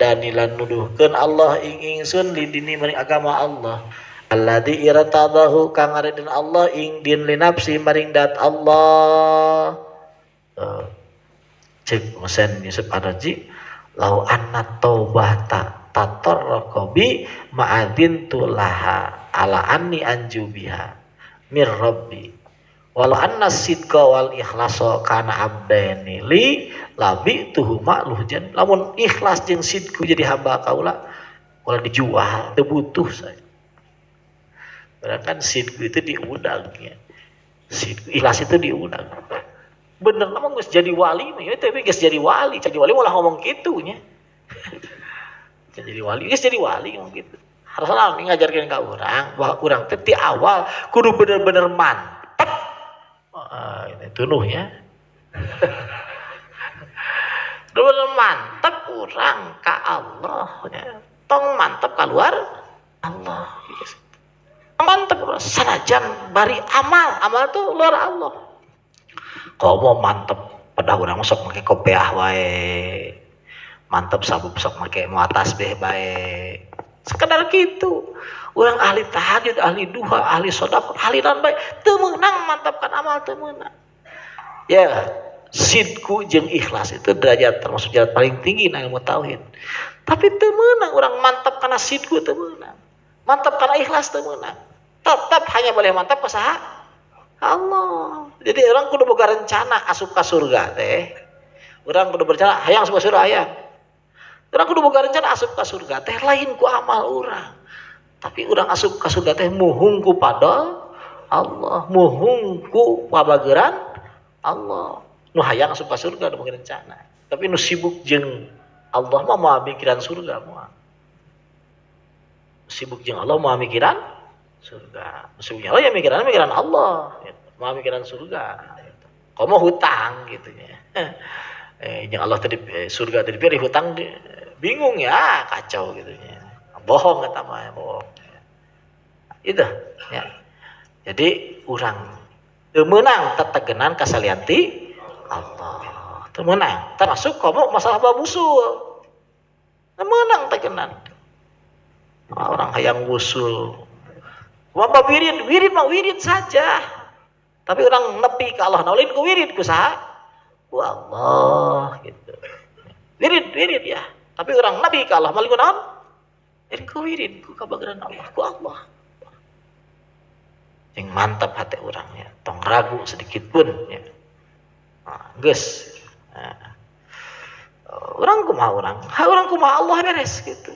asyhadani lan nuduhkeun Allah ing ingsun lidini maring agama Allah alladzi irtadahu kang ngaridin Allah ing din li nafsi maring dat Allah. Cek Husain Yusuf Ar-Raji lau anna taubata tatarraqabi ma'adin tulaha ala anni anjubiha mir rabbi walau anna sidqa wal ikhlasa kana abdaini li labi tuhuma luhjan lamun ikhlas jeung sidku jadi hamba kaula ulah dijual teu butuh saya. Berarti kan sidku itu diundang ya. Sidku ikhlas itu diundang. Bener namanya geus jadi wali mah tapi geus jadi wali malah ngomong kitu nya. Jadi wali geus jadi wali ngomong kitu. Harusna ngajarkeun ka urang bahwa urang teh ti awal kudu bener-bener mantep. Ini tunuhnya. Bener mantep urang ka Allah nya. Tong mantep keluar Allah. Mantep sanajan bari amal tuh luar Allah. Komo mantep pada urang sok make kopiah wae. Mantep sabuk sok make muatas beh bae. Sekedar gitu. Urang ahli tahajud, ahli duha, ahli sedekah, ahli naon bae teu meunang mantapkan amal teu meunang. Ya, sidku jeung ikhlas itu derajat termasuk derajat paling tinggi na ilmu tauhid. Tapi teu meunang urang mantap kana sidku teu meunang. Mantap kana ikhlas teu meunang. Tetap hanya boleh mantap ka saha? Allah. Jadi orang kudu boga rencana asup ka surga teh. Orang kudu berencana hayang asup ka surga hayang. Orang kudu boga rencana asup ka surga teh lain ku amal urang. Tapi orang asup ka surga teh muhung ku pada Allah, muhung ku pabageran Allah. Nu hayang asup ka surga nu boga rencana. Tapi nu sibuk jeung Allah mah moal mikiran surga moal. Sibuk jeung Allah moal mikiran surga. Maksudnya Allah ya mikiran Allah, mau mikiran surga. Kamu hutang gitu ya. Yang Allah tadi surga tadi pilih hutang bingung ya kacau gitu ya. Bohong kata mah bohong. Itu ya. Jadi orang teu meunang tetegenan kasalianti Allah. Teu meunang. Termasuk kamu masalah babusul. Teu meunang tegenan. Orang hayang wusul. Wabah wirid mah wirid saja. Tapi orang nepi ke Allah naulin ku wirid ku saha? Ku Allah gitu. Wirid ya. Tapi orang nepi ke Allah malah ku naon? Ku wirid ku kabageran Allah, ku Allah. Yang mantap hati orangnya, tong ragu sedikit pun ya. Nah, geus. Nah. Orang kumaha Allah beres gitu.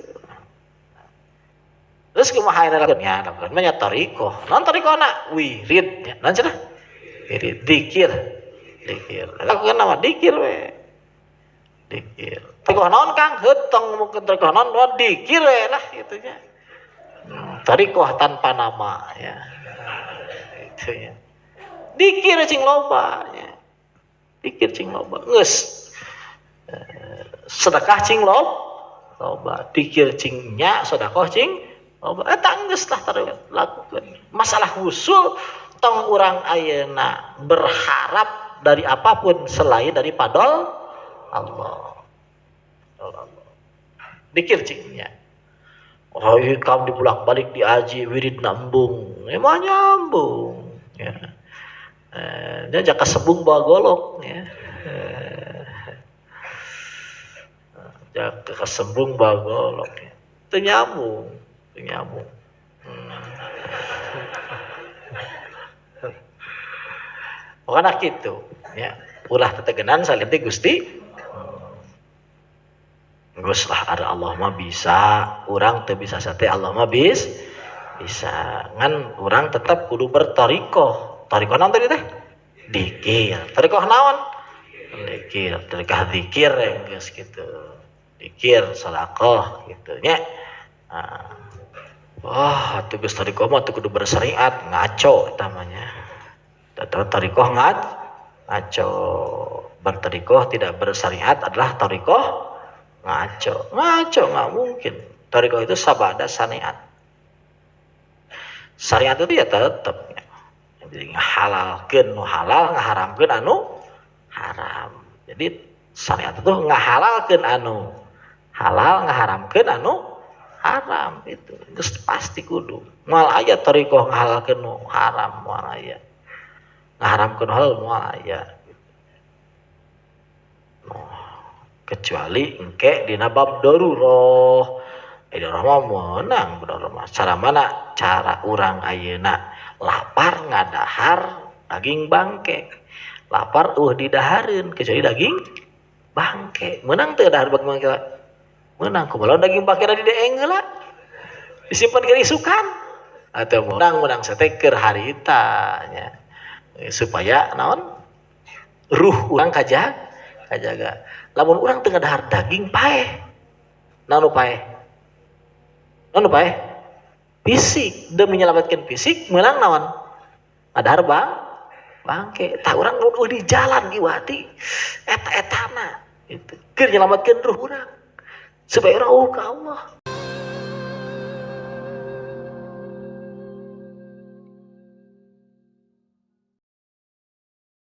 Terus kumaha lakunya namanya tarikoh. Non tarikoh na wirid ya. Non cenah? Wirid dikir. Lakukan nama dikir we. Dikir. Tarikoh naon Kang? Heutong mungkin tarikoh naon dikir we lah gitu nya. Tarikoh tanpa nama ya. Itu ya. Dikir cing loba ya. Dikir cing loba. Geus. Sedekah cing loba. Dikir cing nya, sedekah cing tangges lah lakukan. Masalah usul tong urang ayeuna berharap dari apapun selain daripada Allah. Dikir cingnya. Oh, kamu dibulak-balik diaji wirid nambung. Emang nyambung. Ya. Dia jaka sebung bawa golok ya. Jaka kesembung bawa golok ya. Itu nyambung. Pokoknya gitu ya. Ulah tetegenan salianti Gusti Gus lah ada Allah mah bisa, orang teu bisa sate Allah mah bisa. Ngan orang tetap kudu bertarikoh. Tarikoh naon tadi teh? Dikir. Tarikoh naon? Dikir. Tarikoh dikir geus gitu. Dikir, sedekah gitu nya. Wah, tuh geus tarikoh mah teu kudu bersyariat, ngaco namanya. Tarikoh ngaco. Bertarikoh tidak bersyariat adalah tarikoh ngaco nggak mungkin. Tarikoh itu sabada syariat. Syariat itu ya tetap ya. Jadi ngahalalkeun nu halal, ngaharamkeun anu haram. Jadi syariat itu ngahalalkeun anu halal ngaharamkeun anu haram itu geus pasti kudu moal aya thariqah ngahalalkeun nu haram moal aya ngaharamkeun halal moal aya kecuali engke dina bab darurat darurat mah meunang darurat mah cara mana cara urang ayeuna lapar ngadahar daging bangke lapar didahareun kecuali daging bangke meunang teu dahar bangke meunang kumaha daging bangke di deeng heula disimpen ke isukan atau meunang sateker harita nya supaya naon ruh urang kajaga lamun urang teu ngadahar daging paeh naon paeh fisik demi menyelamatkan fisik meunang naon ngadahar bangke tah urang di jalan iwati eta-etana itu keur nyelamatkeun ruh urang supaya urang ka Allah